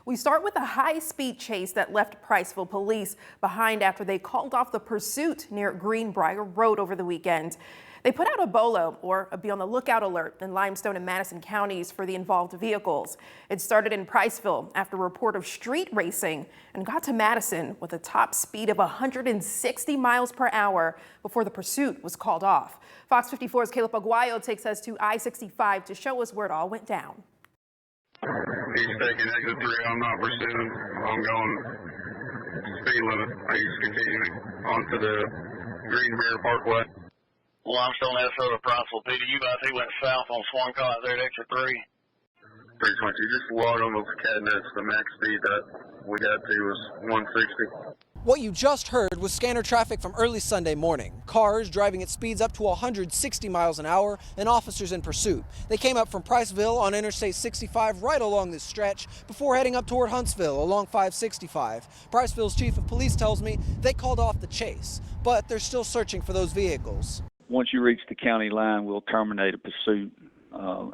We start with a high-speed chase that left Priceville police behind after they called off the pursuit near Greenbrier Road over the weekend. They put out a BOLO, or a be on the lookout alert, in Limestone and Madison counties for the involved vehicles. It started in Priceville after a report of street racing and got to Madison with a top speed of 160 miles per hour before the pursuit was called off. Fox 54's Caleb Aguayo takes us to I-65 to show us where it all went down. He's taking exit 3. I'm not pursuing. I'm going speed limit. He's continuing onto the Greenbrier Parkway. Limestone SO to Priceville PD. He went south on Swancott there at exit 3. 320. Just log on those cabinets. The max speed that we got to was 160. What you just heard was scanner traffic from early Sunday morning. Cars driving at speeds up to 160 miles an hour and officers in pursuit. They came up from Priceville on Interstate 65 right along this stretch before heading up toward Huntsville along 565. Priceville's chief of police tells me they called off the chase, but they're still searching for those vehicles. Once you reach the county line, we'll terminate a pursuit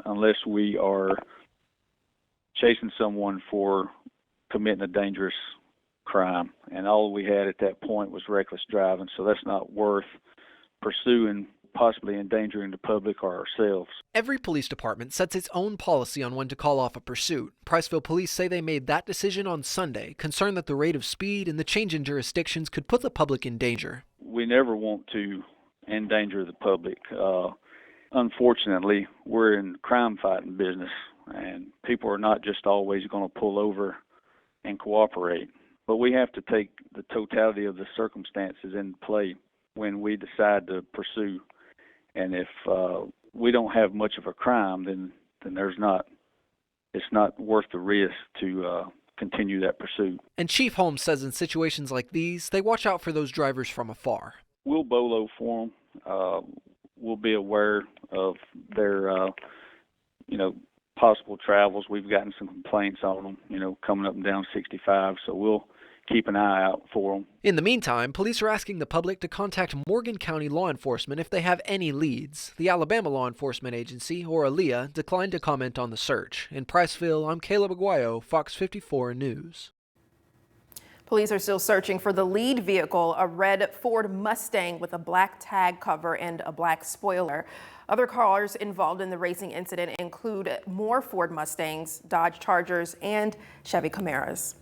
unless we are chasing someone for committing a dangerous crime, and all we had at that point was reckless driving, so that's not worth pursuing, possibly endangering the public or ourselves. Every police department sets its own policy on when to call off a pursuit. Priceville police say they made that decision on Sunday, concerned that the rate of speed and the change in jurisdictions could put the public in danger. We never want to endanger the public. Unfortunately, we're in crime-fighting business, and people are not just always going to pull over and cooperate. But we have to take the totality of the circumstances into play when we decide to pursue. And if we don't have much of a crime, then it's not worth the risk to continue that pursuit. And Chief Holmes says in situations like these, they watch out for those drivers from afar. We'll BOLO for them. We'll be aware of their, possible travels. We've gotten some complaints on them, coming up and down 65, so we'll keep an eye out for them. In the meantime, police are asking the public to contact Morgan County law enforcement if they have any leads. The Alabama Law Enforcement Agency, or ALEA, declined to comment on the search. In Priceville, I'm Caleb Aguayo, Fox 54 News. Police are still searching for the lead vehicle, a red Ford Mustang with a black tag cover and a black spoiler. Other cars involved in the racing incident include more Ford Mustangs, Dodge Chargers, and Chevy Camaros.